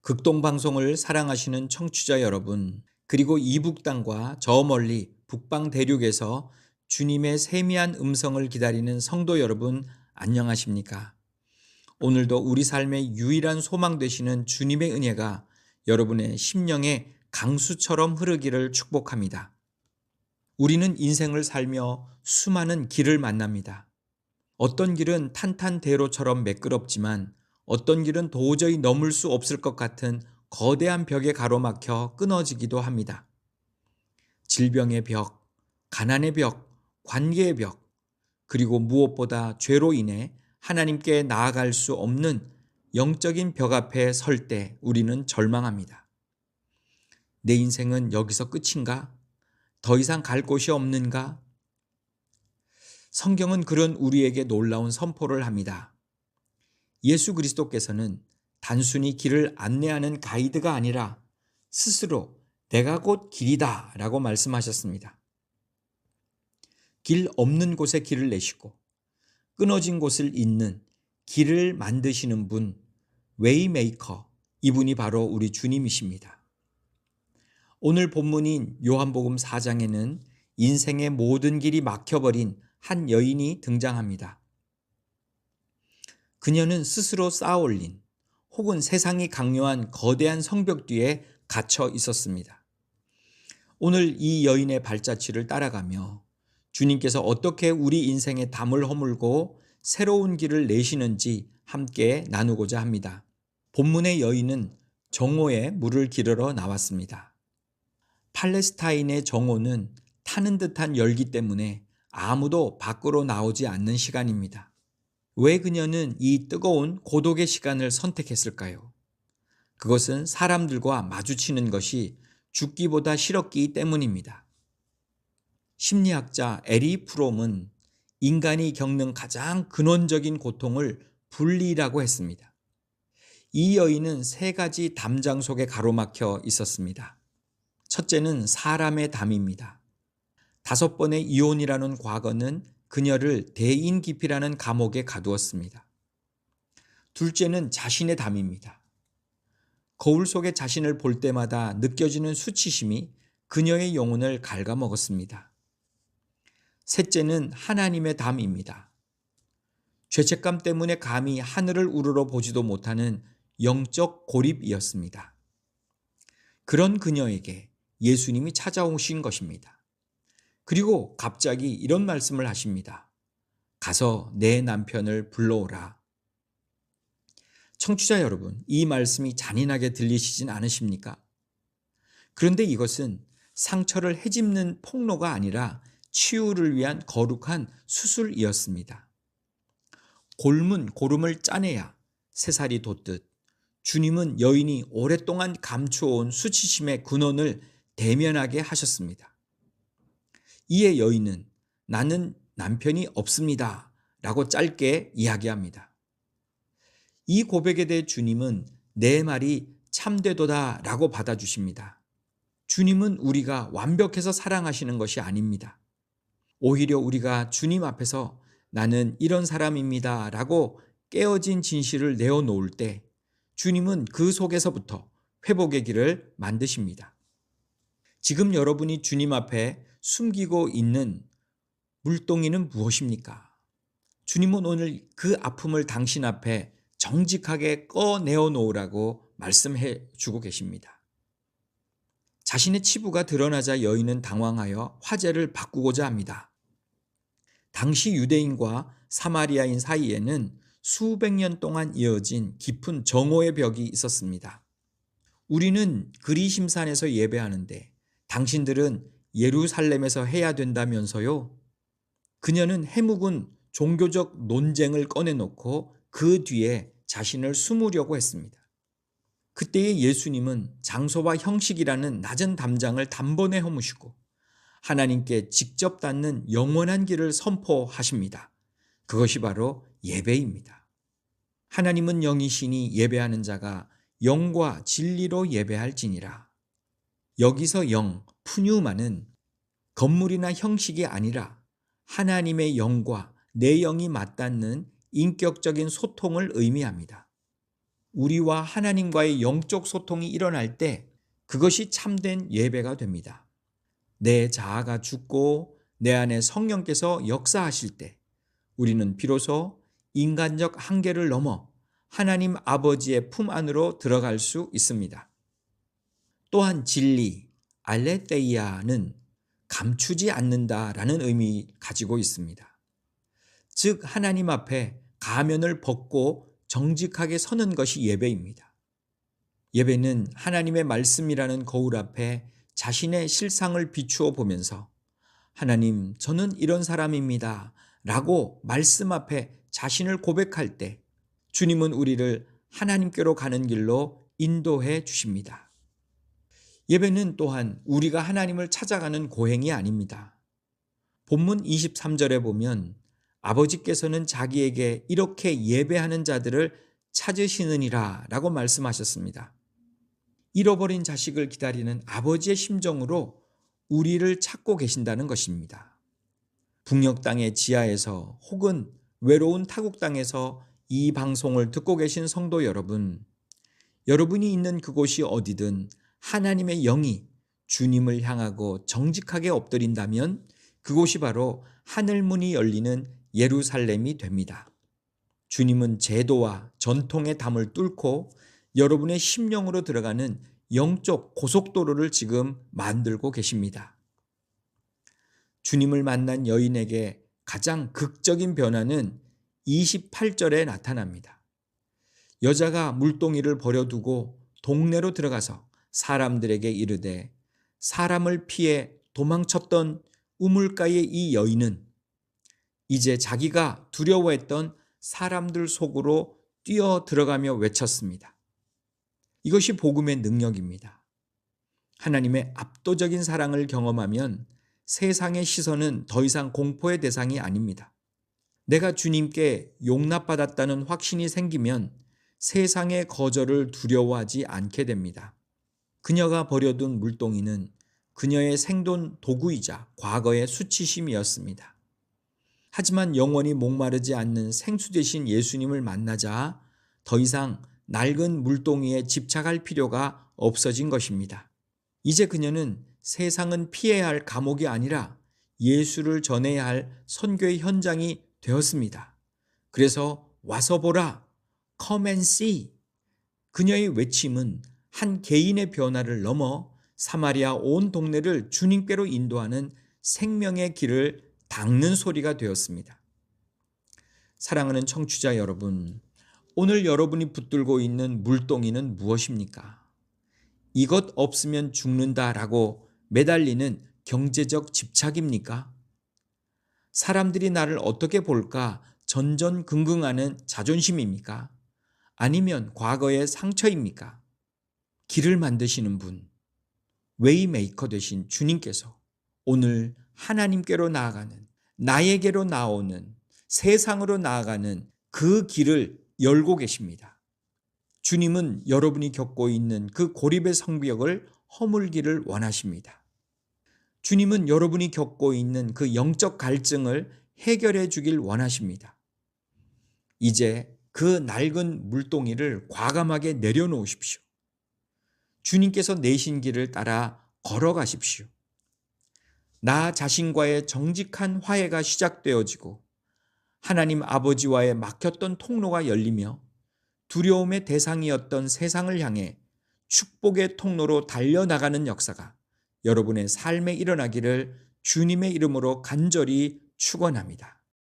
극동방송을 사랑하시는 청취자 여러분, 그리고 이북 땅과 저 멀리 북방 대륙에서 주님의 세미한 음성을 기다리는 성도 여러분, 안녕하십니까? 오늘도 우리 삶의 유일한 소망 되시는 주님의 은혜가 여러분의 심령에 강수처럼 흐르기를 축복합니다. 우리는 인생을 살며 수많은 길을 만납니다. 어떤 길은 탄탄대로처럼 매끄럽지만 어떤 길은 도저히 넘을 수 없을 것 같은 거대한 벽에 가로막혀 끊어지기도 합니다. 질병의 벽, 가난의 벽, 관계의 벽, 그리고 무엇보다 죄로 인해 하나님께 나아갈 수 없는 영적인 벽 앞에 설 때 우리는 절망합니다. 내 인생은 여기서 끝인가? 더 이상 갈 곳이 없는가? 성경은 그런 우리에게 놀라운 선포를 합니다. 예수 그리스도께서는 단순히 길을 안내하는 가이드가 아니라 스스로 내가 곧 길이다 라고 말씀하셨습니다. 길 없는 곳에 길을 내시고 끊어진 곳을 잇는 길을 만드시는 분, 웨이메이커, 이분이 바로 우리 주님이십니다. 오늘 본문인 요한복음 4장에는 인생의 모든 길이 막혀버린 한 여인이 등장합니다. 그녀는 스스로 쌓아올린 혹은 세상이 강요한 거대한 성벽 뒤에 갇혀 있었습니다. 오늘 이 여인의 발자취를 따라가며 주님께서 어떻게 우리 인생의 담을 허물고 새로운 길을 내시는지 함께 나누고자 합니다. 본문의 여인은 정오에 물을 기르러 나왔습니다. 팔레스타인의 정오는 타는 듯한 열기 때문에 아무도 밖으로 나오지 않는 시간입니다. 왜 그녀는 이 뜨거운 고독의 시간을 선택했을까요? 그것은 사람들과 마주치는 것이 죽기보다 싫었기 때문입니다. 심리학자 에리 프롬은 인간이 겪는 가장 근원적인 고통을 분리라고 했습니다. 이 여인은 세 가지 담장 속에 가로막혀 있었습니다. 첫째는 사람의 담입니다. 5번의 이혼이라는 과거는 그녀를 대인 기피라는 감옥에 가두었습니다. 둘째는 자신의 담입니다. 거울 속에 자신을 볼 때마다 느껴지는 수치심이 그녀의 영혼을 갉아먹었습니다. 셋째는 하나님의 담입니다. 죄책감 때문에 감히 하늘을 우러러 보지도 못하는 영적 고립이었습니다. 그런 그녀에게 예수님이 찾아오신 것입니다. 그리고 갑자기 이런 말씀을 하십니다. 가서 내 남편을 불러오라. 청취자 여러분, 이 말씀이 잔인하게 들리시진 않으십니까? 그런데 이것은 상처를 헤집는 폭로가 아니라 치유를 위한 거룩한 수술이었습니다. 골문 고름을 짜내야 새살이 돋듯 주님은 여인이 오랫동안 감추어온 수치심의 근원을 대면하게 하셨습니다. 이에 여인은 나는 남편이 없습니다 라고 짧게 이야기합니다. 이 고백에 대해 주님은 내 말이 참되도다 라고 받아주십니다. 주님은 우리가 완벽해서 사랑하시는 것이 아닙니다. 오히려 우리가 주님 앞에서 나는 이런 사람입니다 라고 깨어진 진실을 내어놓을 때 주님은 그 속에서부터 회복의 길을 만드십니다. 지금 여러분이 주님 앞에 숨기고 있는 물동이는 무엇입니까? 주님은 오늘 그 아픔을 당신 앞에 정직하게 꺼내어 놓으라고 말씀해 주고 계십니다. 자신의 치부가 드러나자 여인은 당황하여 화제를 바꾸고자 합니다. 당시 유대인과 사마리아인 사이에는 수백 년 동안 이어진 깊은 정오의 벽이 있었습니다. 우리는 그리심산에서 예배하는데 당신들은 예루살렘에서 해야 된다면서요? 그녀는 해묵은 종교적 논쟁을 꺼내놓고 그 뒤에 자신을 숨으려고 했습니다. 그때의 예수님은 장소와 형식이라는 낮은 담장을 단번에 허무시고 하나님께 직접 닿는 영원한 길을 선포하십니다. 그것이 바로 예배입니다. 하나님은 영이시니 예배하는 자가 영과 진리로 예배할지니라. 여기서 영, 푸뉴마는 건물이나 형식이 아니라 하나님의 영과 내 영이 맞닿는 인격적인 소통을 의미합니다. 우리와 하나님과의 영적 소통이 일어날 때 그것이 참된 예배가 됩니다. 내 자아가 죽고 내 안에 성령께서 역사하실 때 우리는 비로소 인간적 한계를 넘어 하나님 아버지의 품 안으로 들어갈 수 있습니다. 또한 진리, 알레테이아는 감추지 않는다라는 의미 가지고 있습니다. 즉 하나님 앞에 가면을 벗고 정직하게 서는 것이 예배입니다. 예배는 하나님의 말씀이라는 거울 앞에 자신의 실상을 비추어 보면서 하나님, 저는 이런 사람입니다 라고 말씀 앞에 자신을 고백할 때 주님은 우리를 하나님께로 가는 길로 인도해 주십니다. 예배는 또한 우리가 하나님을 찾아가는 고행이 아닙니다. 본문 23절에 보면 아버지께서는 자기에게 이렇게 예배하는 자들을 찾으시느니라 라고 말씀하셨습니다. 잃어버린 자식을 기다리는 아버지의 심정으로 우리를 찾고 계신다는 것입니다. 북녘 땅의 지하에서 혹은 외로운 타국 땅에서 이 방송을 듣고 계신 성도 여러분, 여러분이 있는 그곳이 어디든 하나님의 영이 주님을 향하고 정직하게 엎드린다면 그곳이 바로 하늘문이 열리는 예루살렘이 됩니다. 주님은 제도와 전통의 담을 뚫고 여러분의 심령으로 들어가는 영적 고속도로를 지금 만들고 계십니다. 주님을 만난 여인에게 가장 극적인 변화는 28절에 나타납니다. 여자가 물동이를 버려두고 동네로 들어가서 사람들에게 이르되 사람을 피해 도망쳤던 우물가의 이 여인은 이제 자기가 두려워했던 사람들 속으로 뛰어 들어가며 외쳤습니다. 이것이 복음의 능력입니다. 하나님의 압도적인 사랑을 경험하면 세상의 시선은 더 이상 공포의 대상이 아닙니다. 내가 주님께 용납받았다는 확신이 생기면 세상의 거절을 두려워하지 않게 됩니다. 그녀가 버려둔 물동이는 그녀의 생존 도구이자 과거의 수치심이었습니다. 하지만 영원히 목마르지 않는 생수 되신 예수님을 만나자 더 이상 낡은 물동이에 집착할 필요가 없어진 것입니다. 이제 그녀는 세상은 피해야 할 감옥이 아니라 예수를 전해야 할 선교의 현장이 되었습니다. 그래서 와서 보라, come and see. 그녀의 외침은 한 개인의 변화를 넘어 사마리아 온 동네를 주님께로 인도하는 생명의 길을 닦는 소리가 되었습니다. 사랑하는 청취자 여러분, 오늘 여러분이 붙들고 있는 물동이는 무엇입니까? 이것 없으면 죽는다라고 매달리는 경제적 집착입니까? 사람들이 나를 어떻게 볼까 전전긍긍하는 자존심입니까? 아니면 과거의 상처입니까? 길을 만드시는 분, 웨이메이커 되신 주님께서 오늘 하나님께로 나아가는, 나에게로 나오는, 세상으로 나아가는 그 길을 열고 계십니다. 주님은 여러분이 겪고 있는 그 고립의 성벽을 허물기를 원하십니다. 주님은 여러분이 겪고 있는 그 영적 갈증을 해결해 주길 원하십니다. 이제 그 낡은 물동이를 과감하게 내려놓으십시오. 주님께서 내신 길을 따라 걸어가십시오. 나 자신과의 정직한 화해가 시작되어지고 하나님 아버지와의 막혔던 통로가 열리며 두려움의 대상이었던 세상을 향해 축복의 통로로 달려나가는 역사가 여러분의 삶에 일어나기를 주님의 이름으로 간절히 축원합니다.